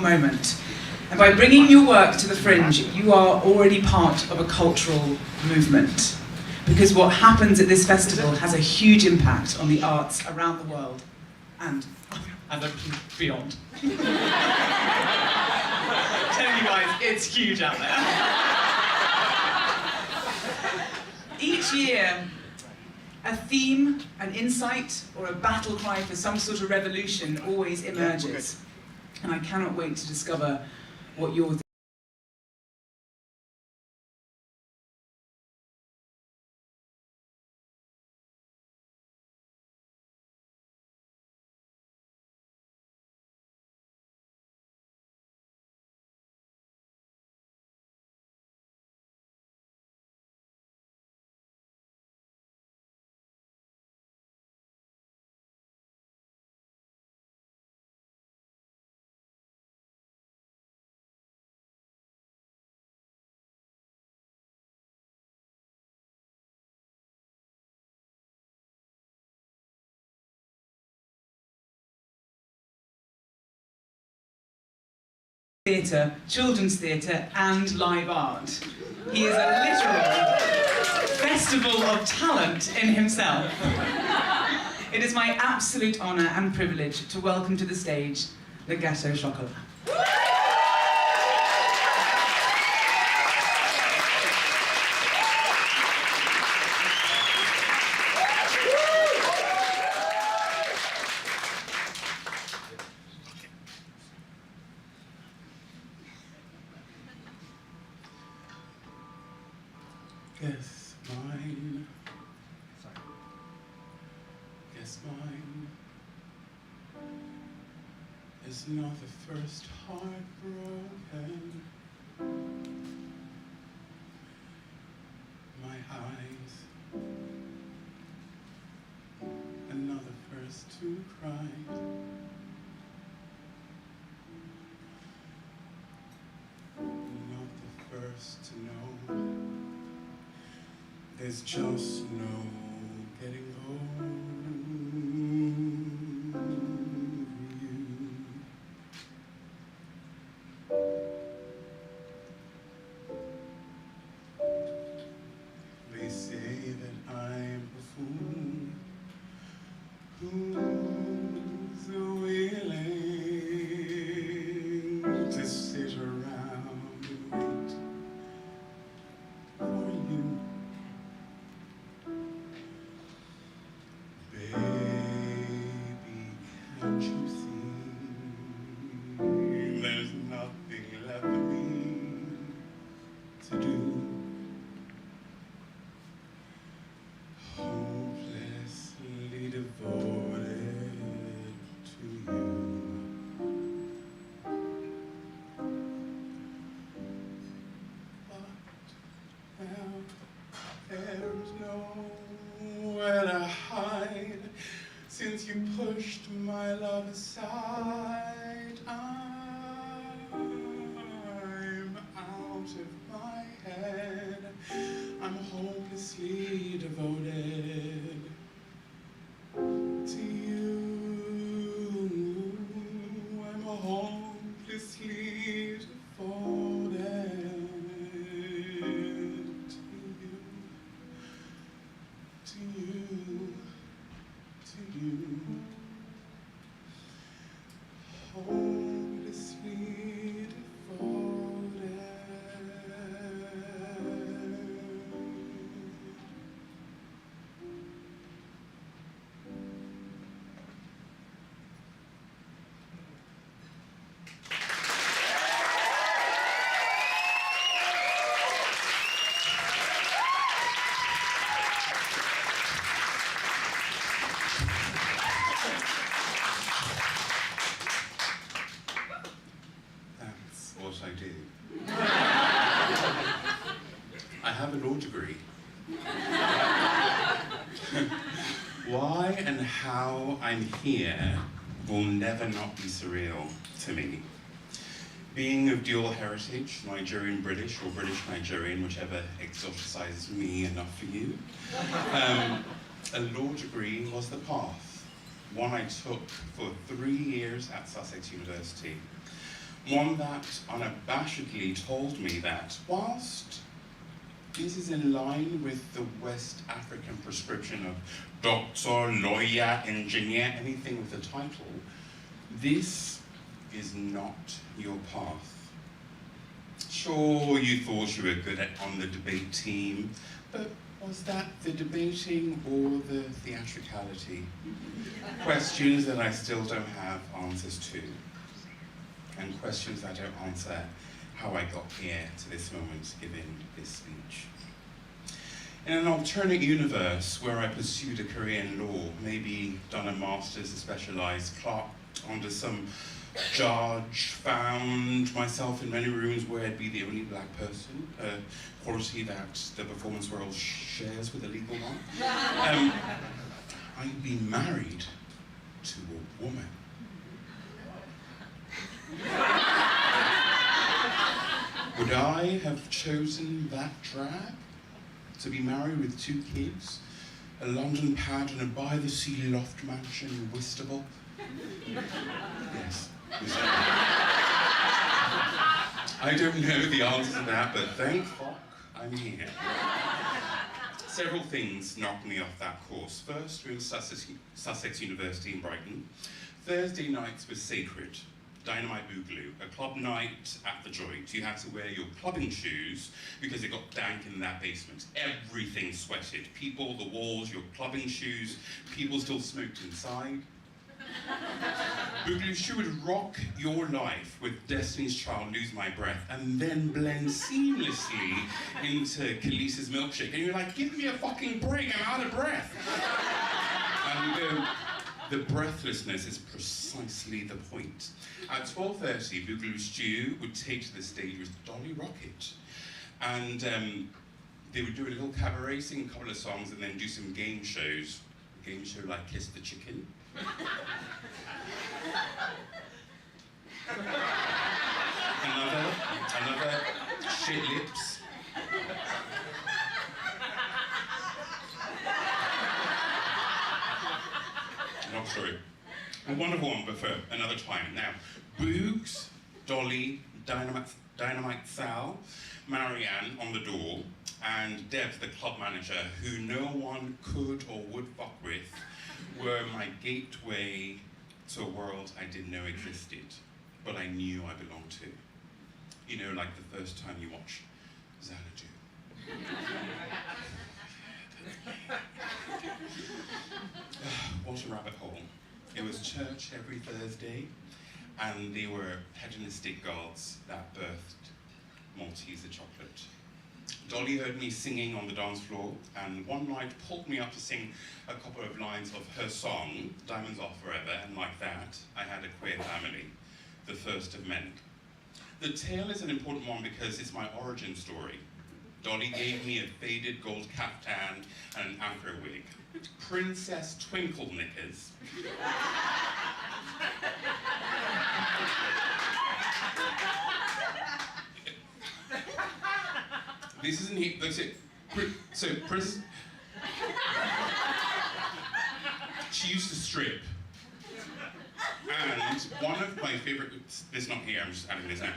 moment. And by bringing your work to the Fringe, you are already part of a cultural movement. Because what happens at this festival has a huge impact on the arts around the world and beyond. I'm telling you guys, it's huge out there. Each year, a theme, an insight, or a battle cry for some sort of revolution always emerges. And I cannot wait to discover what yours is. Theatre, children's theatre and live art. He is a literal festival of talent in himself. It is my absolute honour and privilege to welcome to the stage the Gateau Chocolat. Guess mine. Guess mine is not the first heart broken. My eyes are not the first to cry. Not the first to know. There's just no getting over you. They say that I'm a fool who's willing to sit around and wait for you. Baby, can't you see there's nothing left for me to do? Hopelessly devoted to you. But now there's nowhere to hide. Since you pushed my love aside, I'm out of my head. I'm hopelessly devoted to you. I'm hopelessly devoted to you. To you, hopelessly devoted. What I do. I have a law degree. Why and how I'm here will never not be surreal to me. Being of dual heritage, Nigerian-British or British-Nigerian, whichever exoticizes me enough for you, a law degree was the path, one I took for 3 years at Sussex University. One that unabashedly told me that whilst this is in line with the West African prescription of doctor, lawyer, engineer, anything with a title, this is not your path. Sure, you thought you were good on the debate team, but was that the debating or the theatricality? Questions that I still don't have answers to. And questions that don't answer how I got here to this moment giving this speech. In an alternate universe where I pursued a career in law, maybe done a master's, a specialised clerk under some judge, found myself in many rooms where I'd be the only black person, a quality that the performance world shares with the legal one. I'd be married to a woman. Would I have chosen that drag? To be married with 2 kids, a London pad and a by-the-sea loft mansion in Whitstable? Yes, Whitstable. I don't know the answer to that, but thank fuck I'm here. Several things knocked me off that course. First, we were at Sussex University in Brighton. Thursday nights were sacred. Dynamite Boogaloo, a club night at the joint. You had to wear your clubbing shoes because it got dank in that basement. Everything sweated. People, the walls, your clubbing shoes. People still smoked inside. Boogaloo, she would rock your life with Destiny's Child, Lose My Breath, and then blend seamlessly into Khalees's Milkshake. And you're like, give me a fucking break, I'm out of breath. And the breathlessness is precisely the point. At 12:30, Boogaloo Stew would take to the stage with Dolly Rocket. And they would do a little cabaret, sing a couple of songs, and then do some game shows. A game show like Kiss the Chicken. another Shit Lips. Not true. A wonderful one, but for another time. Now, Boogs, Dolly, Dynamite Sal, Marianne on the door, and Deb, the club manager, who no one could or would fuck with, were my gateway to a world I didn't know existed, but I knew I belonged to. You know, like the first time you watch Xanadu. What a rabbit hole. It was church every Thursday, and they were hedonistic gods that birthed Malteser chocolate. Dolly heard me singing on the dance floor, and one night pulled me up to sing a couple of lines of her song, Diamonds Are Forever, and like that, I had a queer family, the first of many. The tale is an important one because it's my origin story. Dolly gave me a faded gold caftan and an afro wig. Princess Twinkle knickers. This isn't he, that's it. So, Princess... She used to strip. And one of my favorite, this is not here, I'm just adding this now.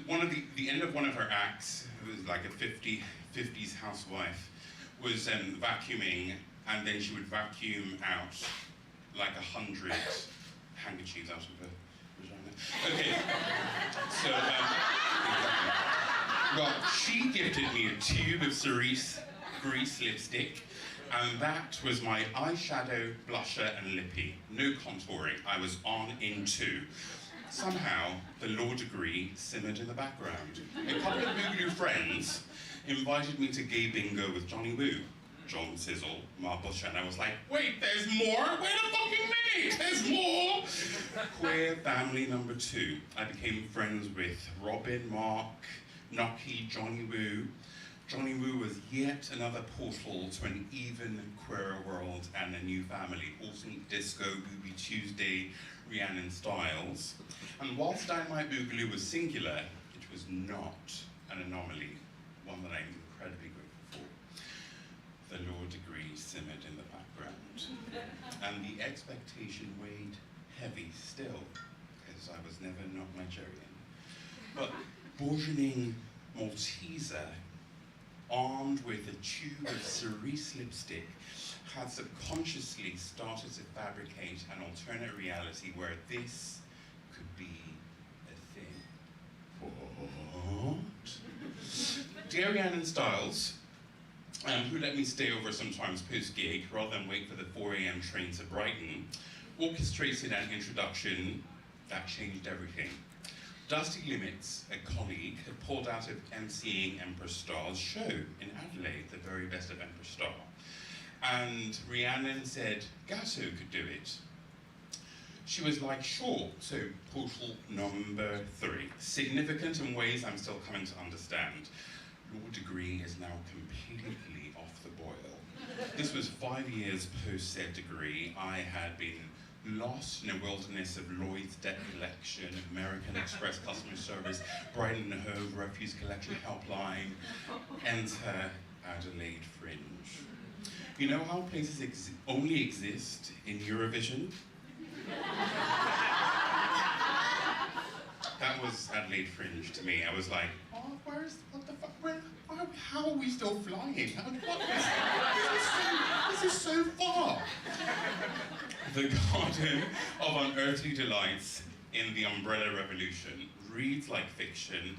One of the end of one of her acts, it was like a 50s housewife, was vacuuming, and then she would vacuum out like 100 handkerchiefs out of her vagina. Okay, so, well, she gifted me a tube of cerise grease lipstick, and that was my eyeshadow, blusher, and lippy. No contouring, I was on into. Somehow, the law degree simmered in the background. A couple of Boogaloo friends invited me to gay bingo with Johnny Woo, John Sizzle, Mark Busher, and I was like, wait, there's more? Wait a fucking minute, there's more! Queer family number 2. I became friends with Robin, Mark, Nocky, Johnny Woo. Johnny Woo was yet another portal to an even queerer world and a new family. Also Disco, Booby Tuesday, Rhiannon Styles. And whilst Dynamite Boogaloo was singular, it was not an anomaly, one that I'm incredibly grateful for. The law degree simmered in the background. And the expectation weighed heavy still, because because I was never not Nigerian. But bourgeoning Malteser, armed with a tube of cerise lipstick, had subconsciously started to fabricate an alternate reality where this could be a thing. What? Dear Rhiannon Styles, who let me stay over sometimes post-gig rather than wait for the 4 a.m. train to Brighton, orchestrated an introduction that changed everything. Dusty Limits, a colleague, had pulled out of emceeing Emperor Star's show in Adelaide, the very best of Emperor Star. And Rhiannon said Gateau could do it. She was like, sure, so portal number 3. Significant in ways I'm still coming to understand. Law degree is now completely off the boil. This was 5 years post said degree. I had been lost in a wilderness of Lloyd's Debt Collection, American Express Customer Service, Brighton and Hove Refuse Collection Helpline, enter Adelaide Fringe. You know how places only exist in Eurovision? That was Adelaide Fringe to me. I was like, oh, what the fuck, how are we still flying? This is so far. The Garden of Unearthly Delights in the Umbrella Revolution reads like fiction,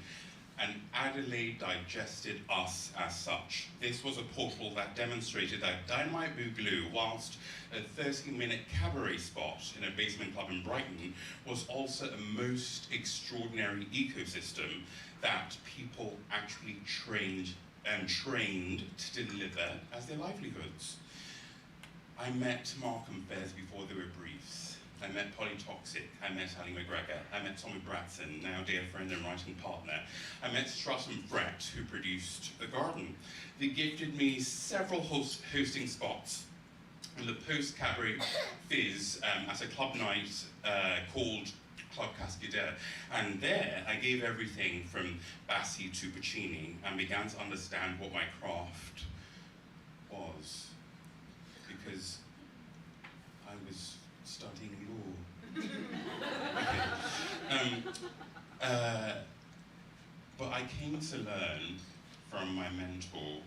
and Adelaide digested us as such. This was a portal that demonstrated that Dynamite Boogaloo, whilst a 30-minute cabaret spot in a basement club in Brighton, was also a most extraordinary ecosystem that people actually trained to deliver as their livelihoods. I met Markham Fairs before they were briefs. I met Polytoxic, I met Ali McGregor, I met Tommy Bratson, now dear friend and writing partner. I met Strutt and Fret, who produced The Garden. They gifted me several hosting spots in the post-cabaret fizz at a club night called Club Cascadeur. And there I gave everything from Bassi to Puccini and began to understand what my craft was. Because I was studying law. But I came to learn from my mentor,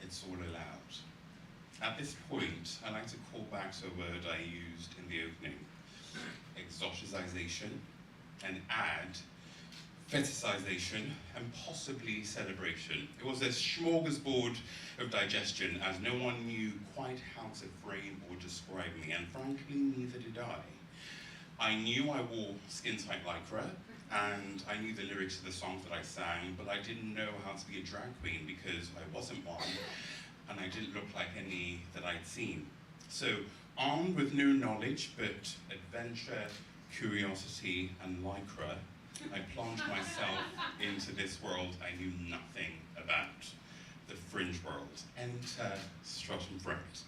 it's all allowed. At this point, I like to call back to a word I used in the opening, exoticization, and add fetishization, and possibly celebration. It was a smorgasbord of digestion, as no one knew quite how to frame or describe me, and frankly, neither did I. I knew I wore skin-tight lycra, and I knew the lyrics of the songs that I sang, but I didn't know how to be a drag queen because I wasn't one, and I didn't look like any that I'd seen. So, armed with no knowledge but adventure, curiosity, and lycra, I plunged myself into this world I knew nothing about, the fringe world. Enter Strutt and Fret.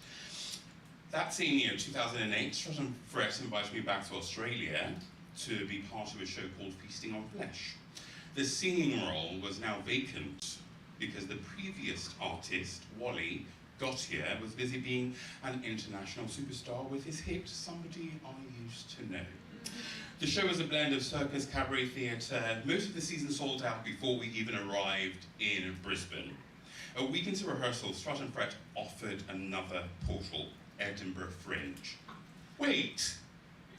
That same year, 2008, Strutt and Fret invited me back to Australia to be part of a show called Feasting on Flesh. The singing role was now vacant because the previous artist, Wally, got here, was busy being an international superstar with his hit Somebody I Used to Know. The show was a blend of circus, cabaret, theatre. Most of the season sold out before we even arrived in Brisbane. A week into rehearsal, Strutt and Fret offered another portal, Edinburgh Fringe. Wait,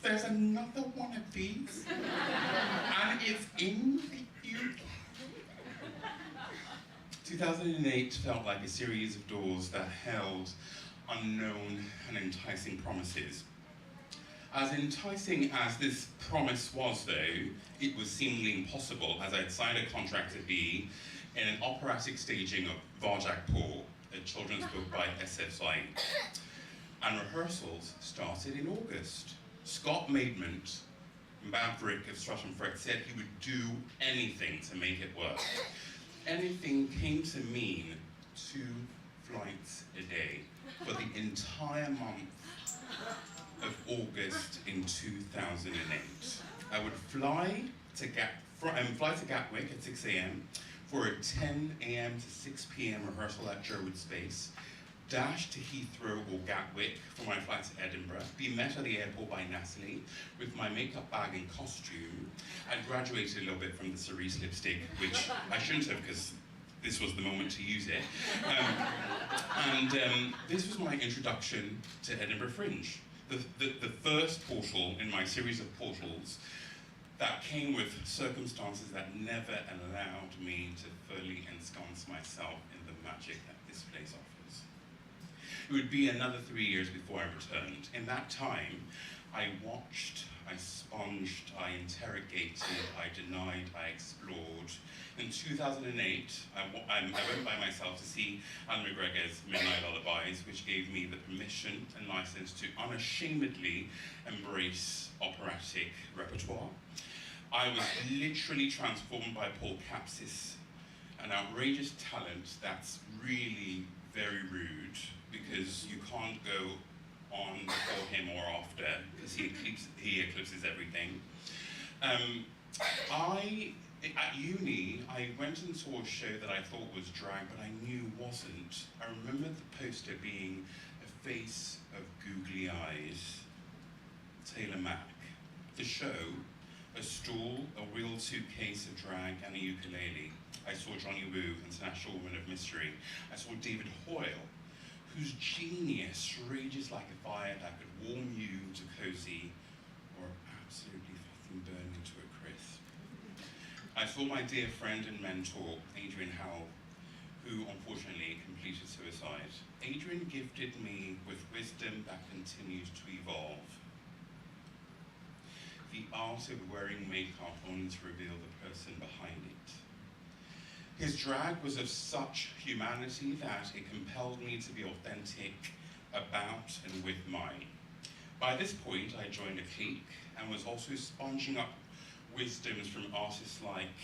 there's another one of these? And it's in the UK? 2008 felt like a series of doors that held unknown and enticing promises. As enticing as this promise was, though, it was seemingly impossible, as I had signed a contract to be in an operatic staging of Varjagpur, a children's book by S.F. Said. And rehearsals started in August. Scott Maidment, maverick of Strutt and Fret, said he would do anything to make it work. Anything came to mean 2 flights a day for the entire month of August in 2008. I would fly to Gatwick at 6 a.m. for a 10 a.m. to 6 p.m. rehearsal at Sherwood Space, dash to Heathrow or Gatwick for my flight to Edinburgh, be met at the airport by Natalie with my makeup bag and costume. I graduated a little bit from the cerise lipstick, which I shouldn't have because this was the moment to use it. This was my introduction to Edinburgh Fringe, the first portal in my series of portals that came with circumstances that never allowed me to fully ensconce myself in the magic that this place offers. It would be another 3 years before I returned. In that time, I watched, I sponged, I interrogated, I denied, I explored. In 2008, I went by myself to see Alan McGregor's Midnight Lullabies, which gave me the permission and license to unashamedly embrace operatic repertoire. I was literally transformed by Paul Capsis, an outrageous talent that's really very rude because you can't go on before him or after because he eclipses everything. At uni, I went and saw a show that I thought was drag, but I knew wasn't. I remember the poster being a face of googly eyes, Taylor Mack. The show, a stool, a real suitcase of drag, and a ukulele. I saw Johnny Woo, International Woman of Mystery. I saw David Hoyle, whose genius rages like a fire that could warm you to cozy or absolutely fucking burn you to a crisp. I saw my dear friend and mentor, Adrian Howell, who unfortunately completed suicide. Adrian gifted me with wisdom that continues to evolve. The art of wearing makeup only to reveal the person behind it. His drag was of such humanity that it compelled me to be authentic about and with mine. By this point, I joined a clique and was also sponging up wisdoms from artists like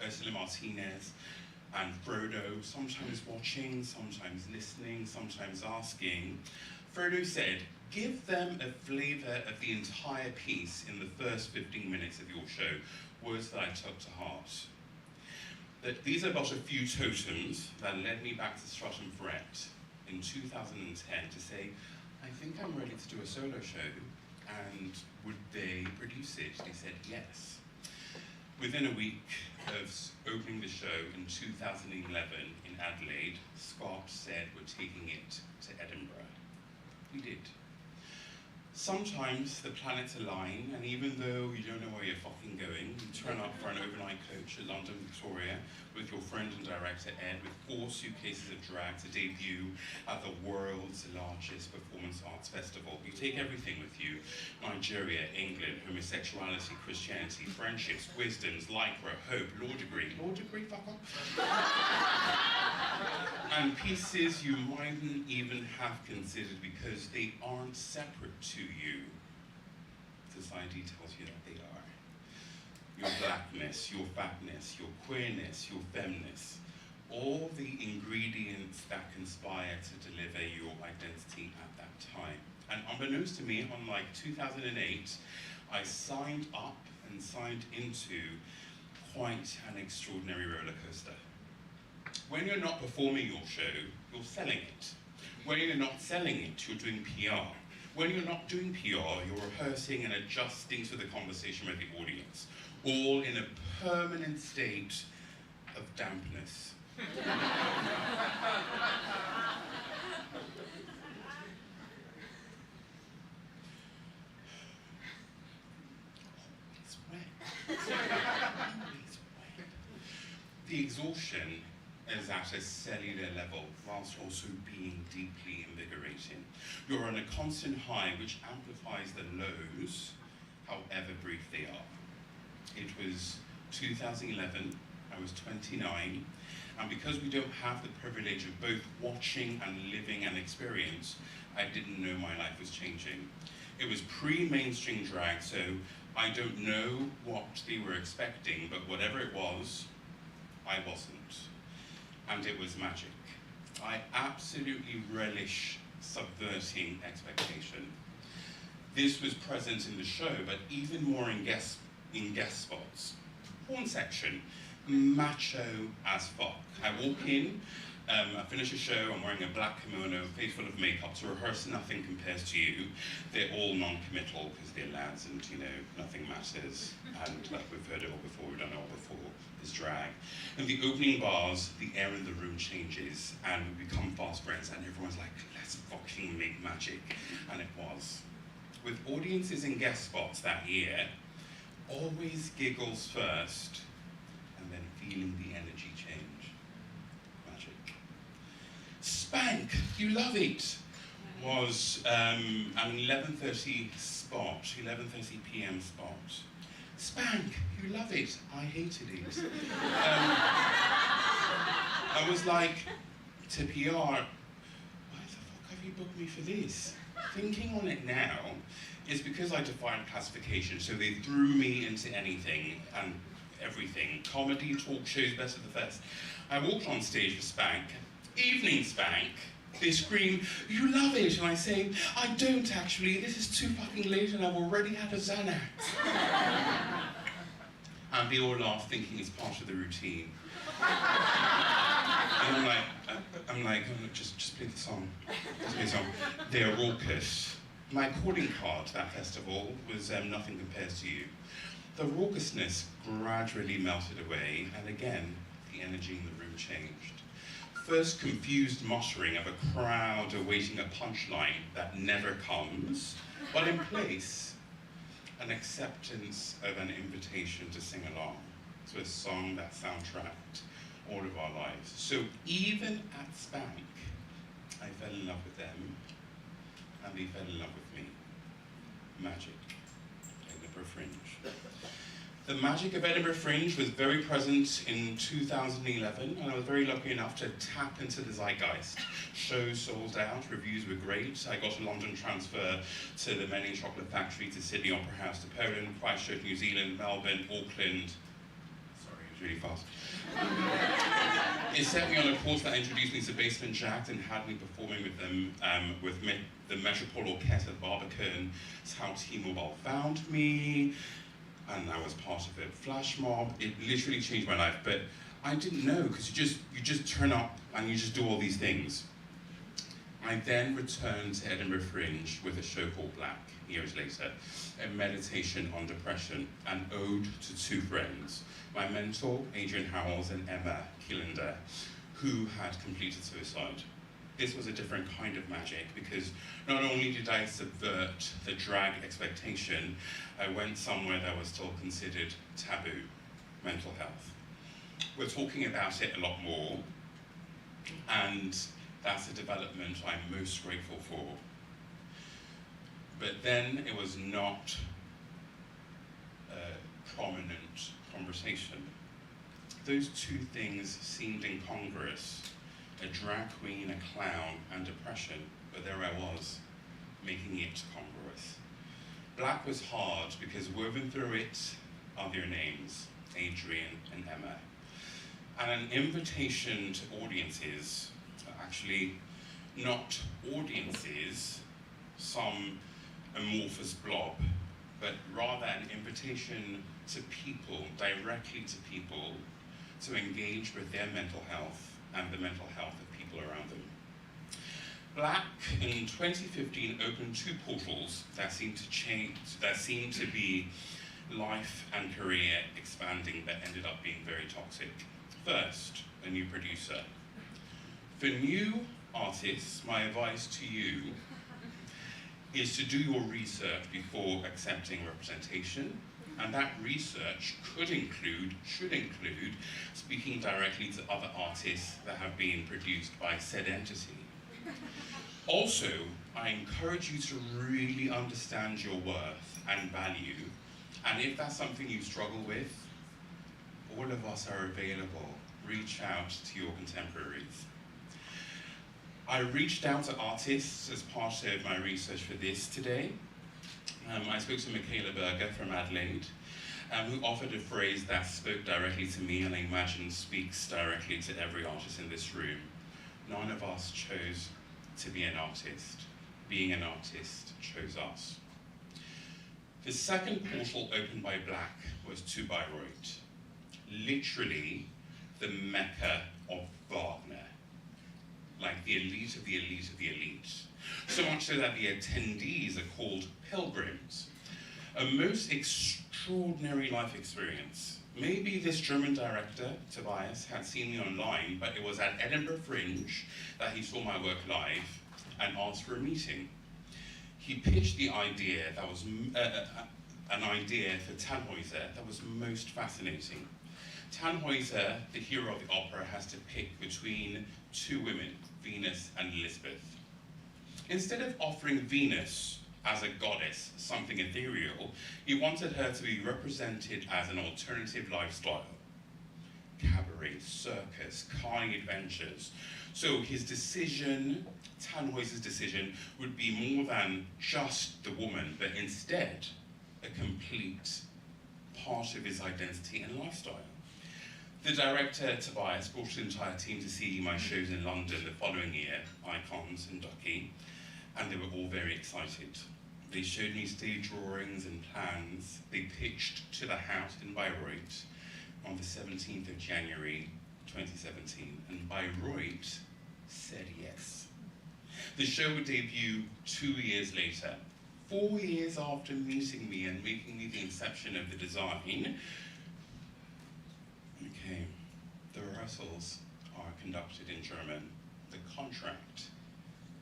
Ursula Martinez and Frodo, sometimes watching, sometimes listening, sometimes asking. Frodo said, give them a flavor of the entire piece in the first 15 minutes of your show, words that I took to heart. That these are but a few totems that led me back to Strut and Fret in 2010 to say, I think I'm ready to do a solo show, and would they produce it? They said yes. Within a week of opening the show in 2011 in Adelaide, Scott said we're taking it to Edinburgh. We did. Sometimes the planets align, and even though you don't know where you're fucking going, you turn up for an overnight coach at London Victoria with your friend and director Ed with 4 suitcases of drag to debut at the world's largest performance arts festival. You take everything with you: Nigeria, England, homosexuality, Christianity, friendships, wisdoms, lycra, hope, law degree, fuck off. And pieces you mightn't even have considered because they aren't separate to you. Society tells you that they are. Your blackness, your fatness, your queerness, your femness, all the ingredients that conspire to deliver your identity at that time. And unbeknownst to me, unlike 2008, I signed up and signed into quite an extraordinary roller coaster. When you're not performing your show, you're selling it. When you're not selling it, you're doing PR. When you're not doing PR, you're rehearsing and adjusting to the conversation with the audience, all in a permanent state of dampness. It's wet. It's wet. The exhaustion is at a cellular level, whilst also being deeply invigorating. You're on a constant high which amplifies the lows, however brief they are. It was 2011, I was 29, and because we don't have the privilege of both watching and living an experience, I didn't know my life was changing. It was pre-mainstream drag, so I don't know what they were expecting, but whatever it was, I wasn't. And it was magic. I absolutely relish subverting expectation. This was present in the show, but even more in guest spots. Porn section, macho as fuck. I walk in, I finish a show, I'm wearing a black kimono, face full of makeup to rehearse Nothing Compares to You. They're all non-committal because they're lads and, you know, nothing matters. And like we've heard it all before, we've done it all before, is drag. In the opening bars, the air in the room changes and we become fast friends and everyone's like, let's fucking make magic. And it was. With audiences and guest spots that year, always giggles first and then feeling the energy change. Magic. Spank, You Love It was an 11:30 spot, 11:30 p.m. spot. Spank, You Love It, I hated it. I was like, to PR, why the fuck have you booked me for this? Thinking on it now, it's because I defied classification, so they threw me into anything and everything. Comedy, talk shows, best of the best. I walked on stage for Spank, evening Spank. They scream, You love it, and I say, I don't actually, this is too fucking late and I've already had a Xanax. And they all laugh thinking it's part of the routine. And I'm like, oh, just play the song. Just play the song. They're raucous. My calling card that festival was Nothing Compares to You. The raucousness gradually melted away, and again, the energy in the room changed. First confused muttering of a crowd awaiting a punchline that never comes, but in place, an acceptance of an invitation to sing along to a song that soundtracked all of our lives. So even at Spank, I fell in love with them, and they fell in love with me. Magic, Edinburgh Fringe. The magic of Edinburgh Fringe was very present in 2011, and I was very lucky enough to tap into the zeitgeist. Shows sold out, reviews were great. I got a London transfer to the Melting Chocolate Factory, to Sydney Opera House, to Poland, Christchurch, New Zealand, Melbourne, Auckland. Sorry, it was really fast. It set me on a course that introduced me to Basement Jaxx and had me performing with them, with the Metropole Orchestra at Barbican. It's how T-Mobile found me, and I was part of it. Flash mob, it literally changed my life, but I didn't know, because you just turn up and you just do all these things. I then returned to Edinburgh Fringe with a show called Black, years later, a meditation on depression, an ode to two friends, my mentor, Adrian Howells, and Emma Kielander, who had completed suicide. This was a different kind of magic, because not only did I subvert the drag expectation, I went somewhere that was still considered taboo, mental health. We're talking about it a lot more, and that's a development I'm most grateful for. But then it was not a prominent conversation. Those two things seemed incongruous. A drag queen, a clown, and depression, but there I was, making it congruous. Black was hard because woven through it are their names, Adrian and Emma. And an invitation to audiences, actually not audiences, some amorphous blob, but rather an invitation to people, directly to people, to engage with their mental health and the mental health of people around them. Black in 2015 opened two portals that seemed to change, that seemed to be life and career expanding, but ended up being very toxic. First, a new producer. For new artists, my advice to you is to do your research before accepting representation, and that research should include speaking directly to other artists that have been produced by said entity. Also, I encourage you to really understand your worth and value, and if that's something you struggle with, all of us are available. Reach out to your contemporaries. I reached out to artists as part of my research for this today. I spoke to Michaela Berger from Adelaide, who offered a phrase that spoke directly to me, and I imagine speaks directly to every artist in this room. None of us chose to be an artist. Being an artist chose us. The second portal opened by Black was to Bayreuth, literally the Mecca of Wagner. like the elite of the elite of the elite. So much so that the attendees are called pilgrims. A most extraordinary life experience. Maybe this German director, Tobias, had seen me online, but it was at Edinburgh Fringe that he saw my work live and asked for a meeting. He pitched the idea that was an idea for Tannhäuser that was most fascinating. Tannhäuser, the hero of the opera, has to pick between two women, Venus and Elizabeth. Instead of offering Venus as a goddess, something ethereal, he wanted her to be represented as an alternative lifestyle. Cabaret, circus, carny adventures. So his decision, Tannhäuser's decision, would be more than just the woman, but instead a complete part of his identity and lifestyle. The director, Tobias, brought his entire team to see my shows in London the following year, Icons and Ducky, and they were all very excited. They showed me stage drawings and plans. They pitched to the house in Bayreuth on the 17th of January 2017, and Bayreuth said yes. The show would debut 2 years later, 4 years after meeting me and making me the inception of the design. Okay, the rehearsals are conducted in German. The contract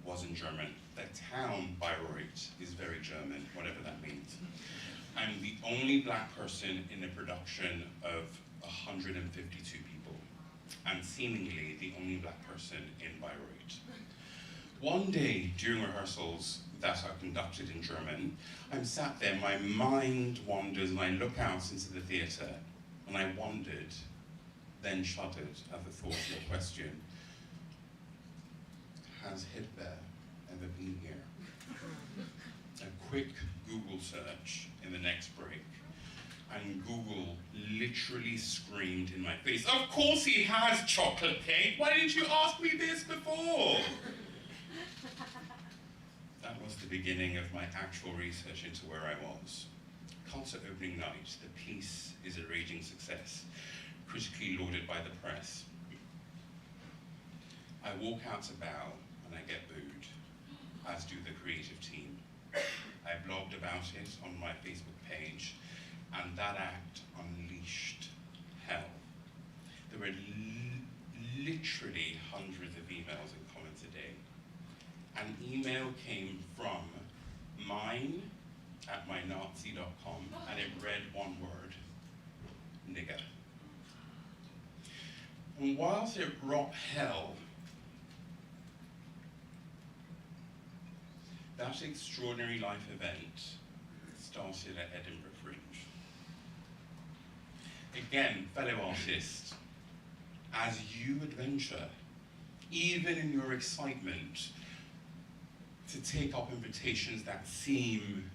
was in German. The town, Bayreuth, is very German, whatever that means. I'm the only black person in a production of 152 people, and seemingly the only black person in Bayreuth. One day during rehearsals that are conducted in German, I'm sat there, my mind wanders, and I look out into the theatre, and I wondered, then shuddered at the thought of the question, has Hitler ever been here? A quick Google search in the next break, and Google literally screamed in my face, "Of course he has chocolate cake! Why didn't you ask me this before?" That was the beginning of my actual research into where I was. Concert opening night, the piece is a raging success, critically lauded by the press. I walk out to bow and I get booed, as do the creative team. I blogged about it on my Facebook page, and that act unleashed hell. There were literally hundreds of emails and comments a day. An email came from mine@mynazi.com, and it read one word, nigger. And whilst it wrought hell, that extraordinary life event started at Edinburgh Fringe. Again, fellow artists, as you adventure, even in your excitement, to take up invitations that seem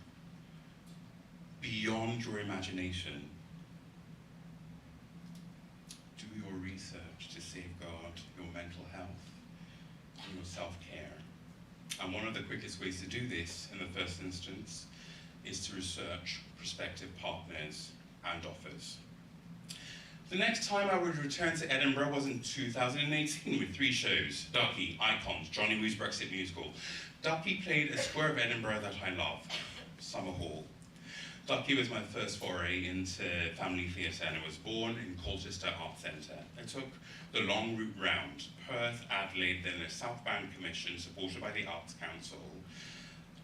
beyond your imagination, do your research to safeguard your mental health and your self-care. And one of the quickest ways to do this, in the first instance, is to research prospective partners and offers. The next time I would return to Edinburgh was in 2018 with 3 shows: Ducky, Icons, Johnny Woo's Brexit musical. Ducky played a square of Edinburgh that I love, Summer Hall. Ducky was my first foray into family theatre, and it was born in Colchester Arts Centre. I took the long route round, Perth, Adelaide, then the Southbound Commission, supported by the Arts Council.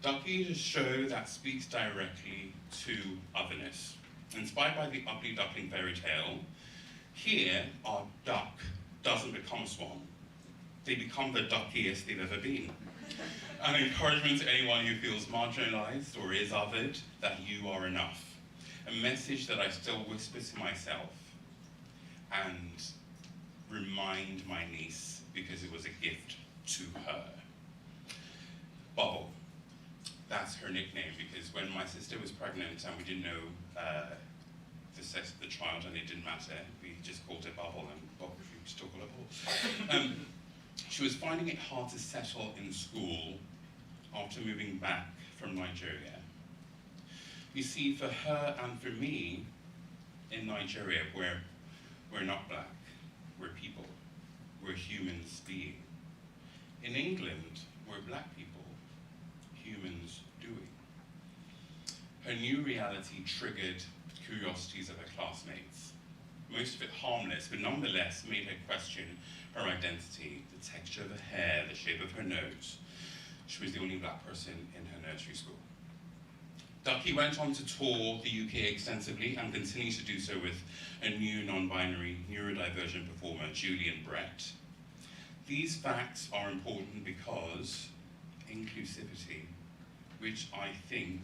Ducky is a show that speaks directly to otherness. Inspired by the Ugly Duckling fairy tale, here our duck doesn't become a swan. They become the duckiest they've ever been. An encouragement to anyone who feels marginalized or is othered that you are enough. A message that I still whisper to myself and remind my niece because it was a gift to her. Bubble. That's her nickname, because when my sister was pregnant and we didn't know the sex of the child and it didn't matter, we just called her Bubble, and Bubble, we still call her Bubble. She was finding it hard to settle in school after moving back from Nigeria. You see, for her and for me, in Nigeria, we're not black, we're people, we're humans being. In England, we're black people, humans doing. Her new reality triggered curiosities of her classmates, most of it harmless, but nonetheless made her question her identity, the texture of her hair, the shape of her nose. She was the only black person in her nursery school. Ducky went on to tour the UK extensively and continues to do so with a new non-binary neurodivergent performer, Julian Brett. These facts are important because inclusivity, which I think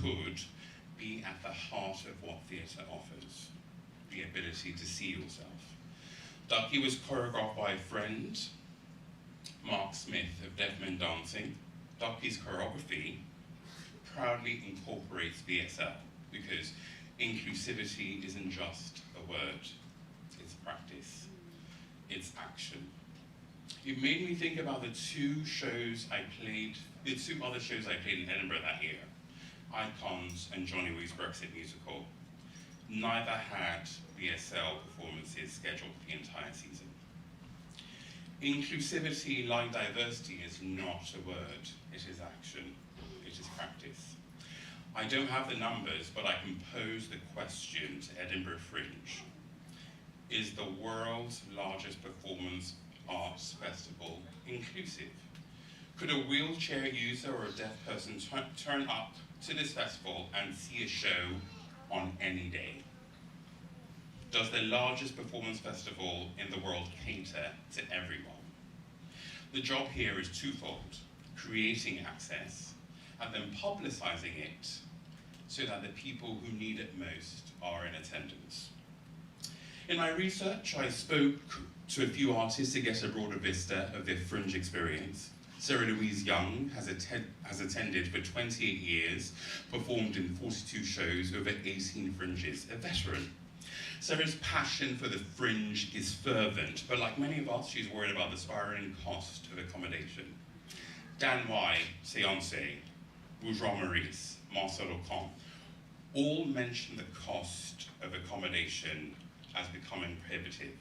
could be at the heart of what theatre offers, the ability to see yourself. Ducky was choreographed by a friend, Mark Smith of Deaf Men Dancing. Ducky's choreography proudly incorporates BSL because inclusivity isn't just a word, it's practice, it's action. It made me think about the two other shows I played in Edinburgh that year, Icons and Johnny Wee's Brexit musical. Neither had BSL performances scheduled for the entire season. Inclusivity, like diversity, is not a word, it is action, it is practice. I don't have the numbers, but I can pose the question to Edinburgh Fringe. Is the world's largest performance arts festival inclusive? Could a wheelchair user or a deaf person turn up to this festival and see a show on any day? Does the largest performance festival in the world cater to everyone? The job here is twofold: creating access and then publicizing it so that the people who need it most are in attendance. In my research, I spoke to a few artists to get a broader vista of their fringe experience. Sarah Louise Young has attended for 28 years, performed in 42 shows, over 18 fringes, a veteran. Sarah's passion for the fringe is fervent, but like many of us, she's worried about the spiraling cost of accommodation. Dan Y, Seance, Bourgeois Maurice, Marcel Ocon, all mention the cost of accommodation as becoming prohibitive.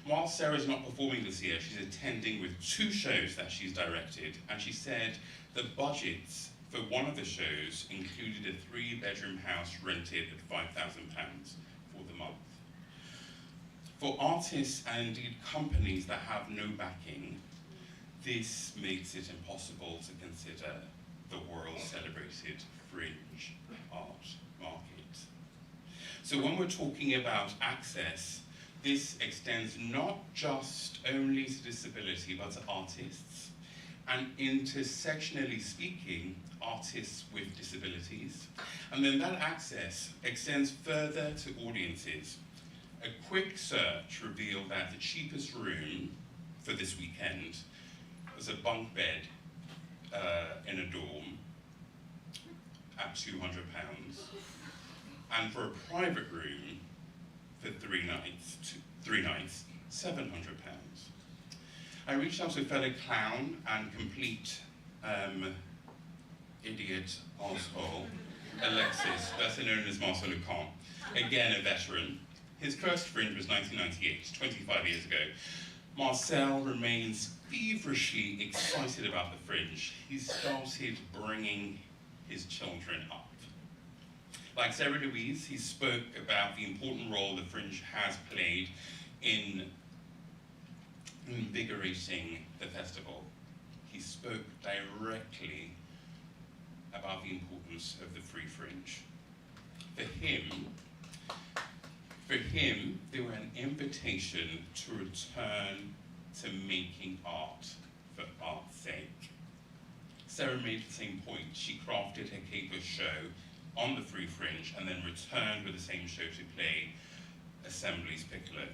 While Sarah's not performing this year, she's attending with 2 shows that she's directed, and she said the budgets for one of the shows included a 3-bedroom house rented at £5,000 for the month. For artists and indeed companies that have no backing, this makes it impossible to consider the world-celebrated fringe art market. So when we're talking about access, this extends not just only to disability, but to artists, and intersectionally speaking, artists with disabilities. And then that access extends further to audiences. A quick search revealed that the cheapest room for this weekend was a bunk bed in a dorm at £200. And for a private room for 3 nights, £700. I reached out to a fellow clown and complete idiot asshole, Alexis, better known as Marcel Lucan, again a veteran. His first fringe was 1998, 25 years ago. Marcel remains feverishly excited about the fringe. He started bringing his children up. Like Sarah Louise, he spoke about the important role the fringe has played in invigorating the festival. He spoke directly about the importance of the free fringe. For him, they were an invitation to return to making art for art's sake. Sarah made the same point. She crafted her caper show on the free fringe and then returned with the same show to play Assembly's Piccolo.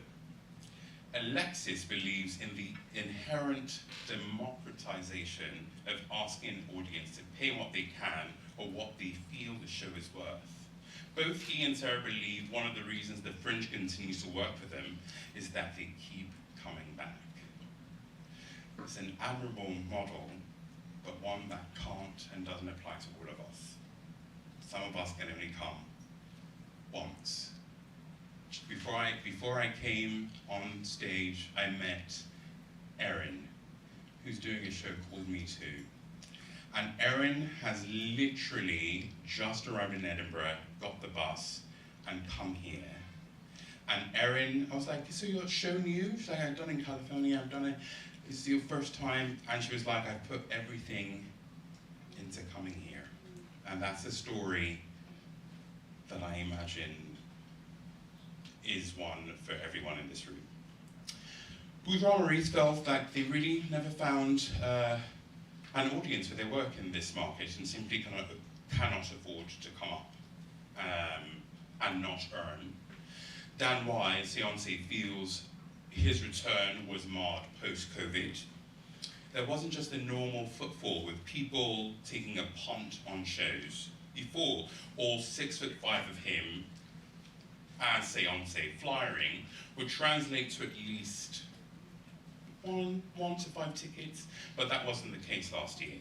Alexis believes in the inherent democratization of asking an audience to pay what they can or what they feel the show is worth. Both he and Sarah believe one of the reasons the fringe continues to work for them is that they keep coming back. It's an admirable model, but one that can't and doesn't apply to all of us. Some of us can only come once. Before I came on stage, I met Erin, doing a show called Me Too. And Erin has literally just arrived in Edinburgh, got the bus, and come here. And Erin, I was like, so you're show new? She's like, I've done it in California, I've done it, this is your first time. And she was like, I've put everything into coming here. And that's a story that I imagine is one for everyone in this room. Bourgeois Maurice felt like they really never found an audience for their work in this market and simply cannot afford to come up and not earn. Dan Wise, Seance, feels his return was marred post-COVID. There wasn't just a normal footfall with people taking a punt on shows. Before, all 6'5" of him as Seance flyering would translate to at least one to 5 tickets, but that wasn't the case last year.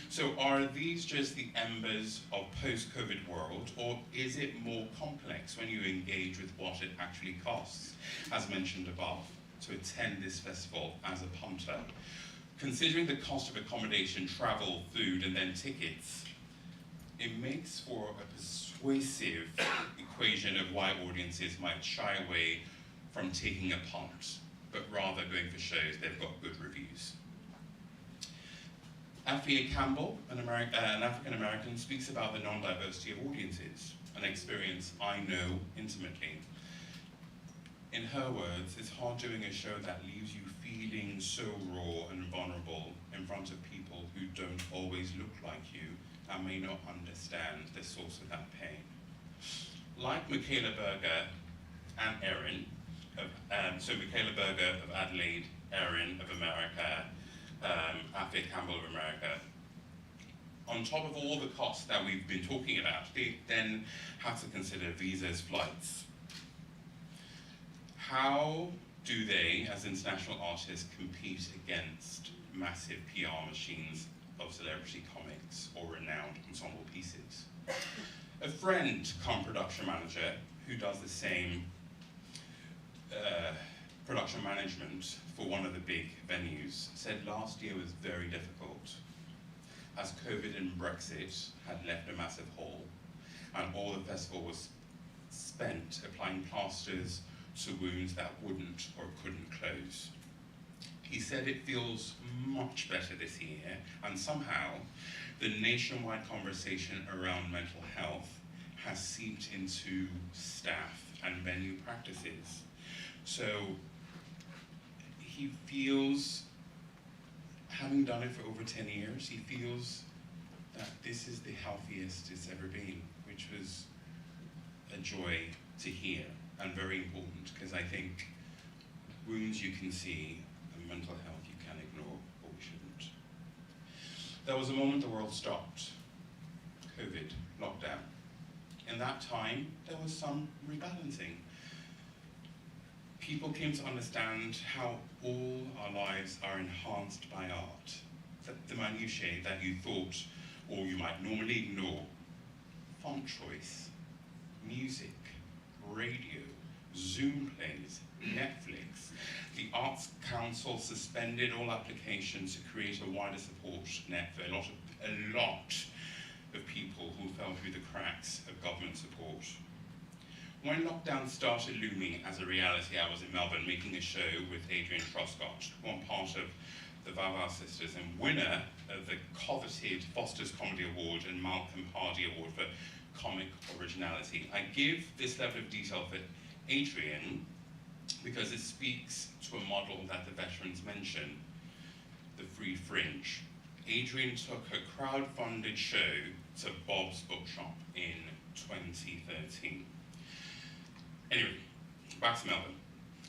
So are these just the embers of post-COVID world, or is it more complex when you engage with what it actually costs, as mentioned above, to attend this festival as a punter? Considering the cost of accommodation, travel, food, and then tickets, it makes for a persuasive equation of why audiences might shy away from taking a punt, but rather going for shows they've got good reviews. Afia Campbell, an African-American, speaks about the non-diversity of audiences, an experience I know intimately. In her words, it's hard doing a show that leaves you feeling so raw and vulnerable in front of people who don't always look like you and may not understand the source of that pain. Like Michaela Berger and Erin, so Michaela Berger of Adelaide, Erin of America, Afia Campbell of America, on top of all the costs that we've been talking about, they then have to consider visas, flights. How do they, as international artists, compete against massive PR machines of celebrity comics or renowned ensemble pieces? A friend, production manager, who does the same production management for one of the big venues, said last year was very difficult, as COVID and Brexit had left a massive hole, and all the festival was spent applying plasters to wounds that wouldn't or couldn't close. He said it feels much better this year, and somehow the nationwide conversation around mental health has seeped into staff and venue practices. So he feels, having done it for over 10 years, he feels that this is the healthiest it's ever been, which was a joy to hear and very important, because I think wounds you can see and mental health you can ignore, but we shouldn't. There was a moment the world stopped. COVID, lockdown. In that time, there was some rebalancing. People came to understand how all our lives are enhanced by art. The minutiae that you thought, or you might normally ignore. Font choice, music, radio, Zoom plays, Netflix. The Arts Council suspended all applications to create a wider support net for a lot of people who fell through the cracks of government support. When lockdown started looming as a reality, I was in Melbourne making a show with Adrian Truscott, one part of the Vava Sisters and winner of the coveted Foster's Comedy Award and Malcolm Hardy Award for comic originality. I give this level of detail for Adrian because it speaks to a model that the veterans mention, the free fringe. Adrian took her crowd-funded show to Bob's Bookshop in 2013. Anyway, back to Melbourne.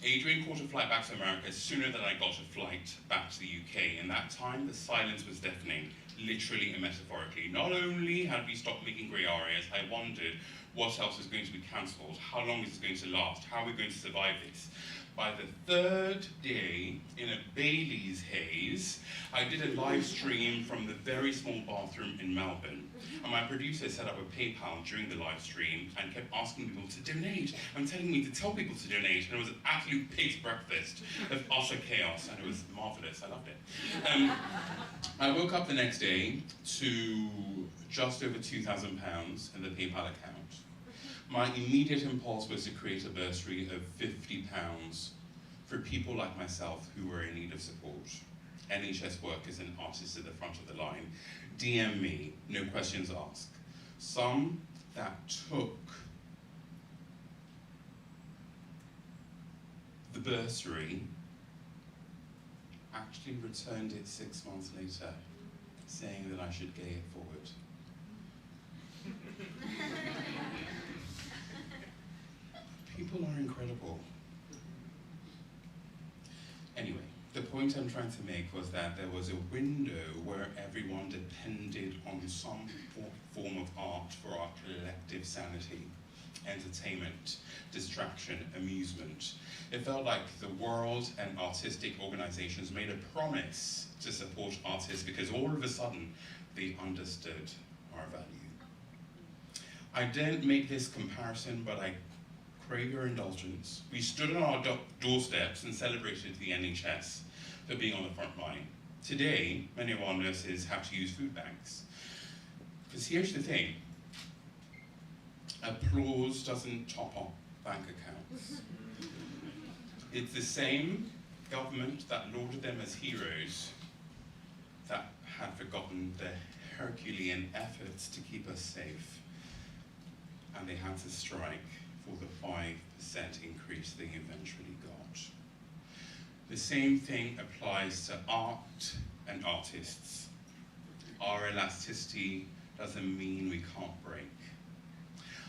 Adrian caught a flight back to America sooner than I got a flight back to the UK. In that time, the silence was deafening, literally and metaphorically. Not only had we stopped making grey arias, I wondered what else is going to be cancelled, how long is this going to last, how are we going to survive this? By the third day, in a Bailey's haze, I did a live stream from the very small bathroom in Melbourne. And my producer set up a PayPal during the live stream and kept asking people to donate and telling me to tell people to donate. And it was an absolute pig's breakfast of utter chaos, and it was marvelous. I loved it. I woke up the next day to just over £2,000 in the PayPal account. My immediate impulse was to create a bursary of £50 for people like myself who were in need of support. NHS workers and artists at the front of the line. DM me, no questions asked. Some that took the bursary actually returned it 6 months later, saying that I should pay it forward. People are incredible. Anyway, the point I'm trying to make was that there was a window where everyone depended on some form of art for our collective sanity, entertainment, distraction, amusement. It felt like the world and artistic organizations made a promise to support artists because all of a sudden they understood our value. I didn't make this comparison, but I crave your indulgence. We stood on our doorsteps and celebrated the NHS for being on the front line. Today, many of our nurses have to use food banks. Because here's the thing, applause doesn't top up bank accounts. It's the same government that lauded them as heroes that had forgotten the Herculean efforts to keep us safe. And they had to strike for the 5% increase they eventually got. The same thing applies to art and artists. Our elasticity doesn't mean we can't break.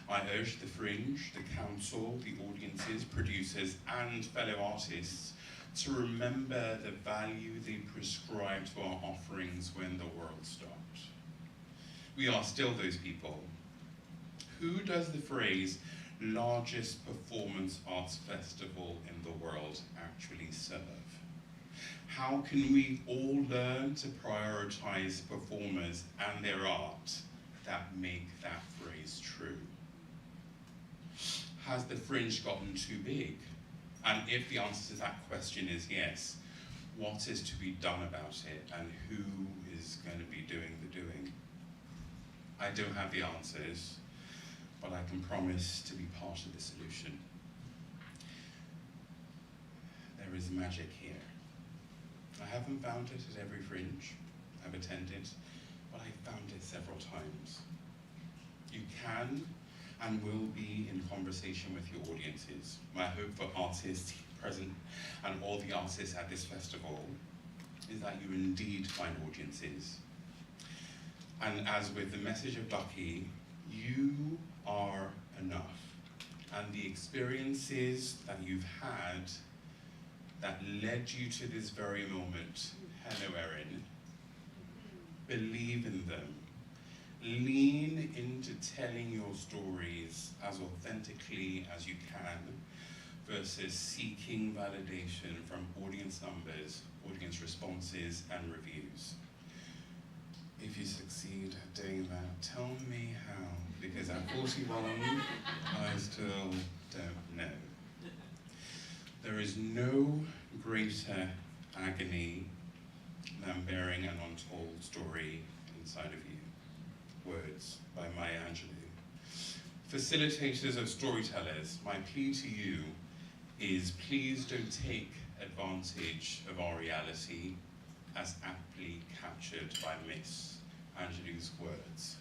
I urge the Fringe, the council, the audiences, producers, and fellow artists to remember the value they prescribe to our offerings when the world stopped. We are still those people. Who does the phrase, largest performance arts festival in the world actually serve? How can we all learn to prioritize performers and their art that make that phrase true? Has the Fringe gotten too big? And if the answer to that question is yes, what is to be done about it and who is going to be doing the doing? I don't have the answers, but I can promise to be part of the solution. There is magic here. I haven't found it at every Fringe I've attended, but I found it several times. You can and will be in conversation with your audiences. My hope for artists present and all the artists at this festival is that you indeed find audiences. And as with the message of Ducky, you are enough. And the experiences that you've had that led you to this very moment, hello Erin, believe in them. Lean into telling your stories as authentically as you can versus seeking validation from audience numbers, audience responses, and reviews. If you succeed at doing that, tell me how, because at 41, I still don't know. There is no greater agony than bearing an untold story inside of you. Words by Maya Angelou. Facilitators of storytellers, my plea to you is please don't take advantage of our reality as aptly captured by Miss Angelou's words.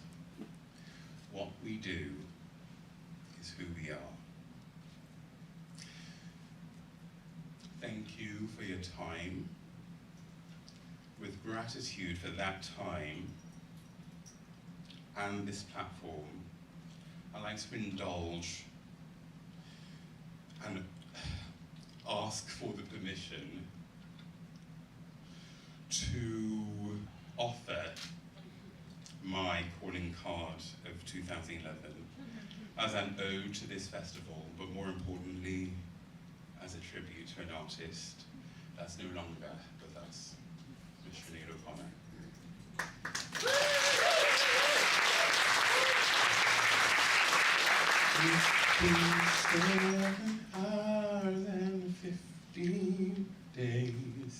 What we do is who we are. Thank you for your time. With gratitude for that time and this platform, I'd like to indulge and ask for the permission to offer my calling card of 2011 as an ode to this festival, but more importantly, as a tribute to an artist that's no longer with us, Miss Sinead O'Connor. It's been 7 hours and 15 days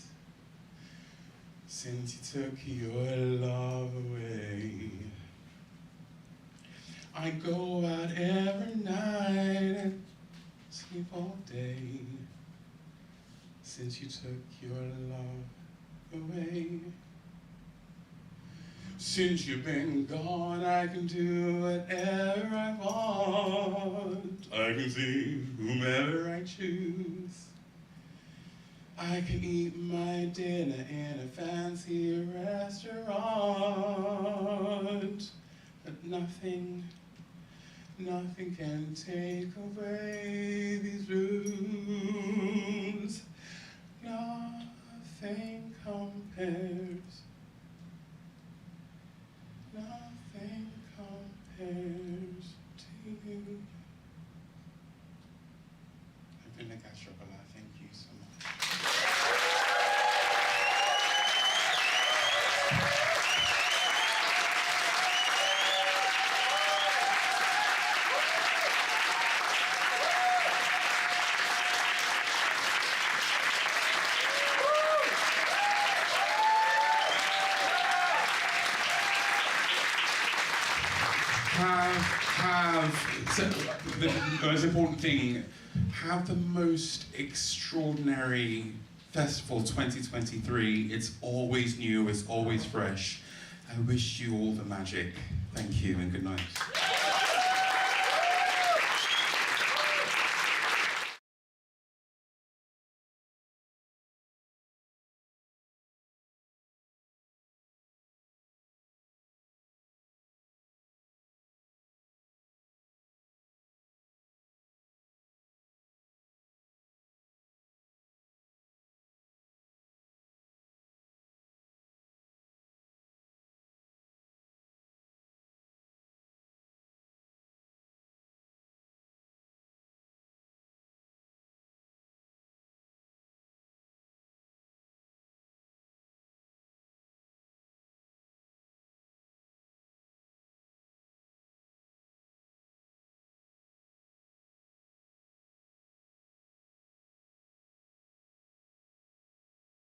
since you took your love away. I go out every night and sleep all day since you took your love away. Since you've been gone, I can do whatever I want. I can see whomever I choose. I can eat my dinner in a fancy restaurant. But nothing can take away these blues. Nothing compares. Nothing compares to you. I've been a Gateau Chocolat. Thank you so much. So the most important thing, have the most extraordinary festival 2023. It's always new, it's always fresh. I wish you all the magic. Thank you and good night.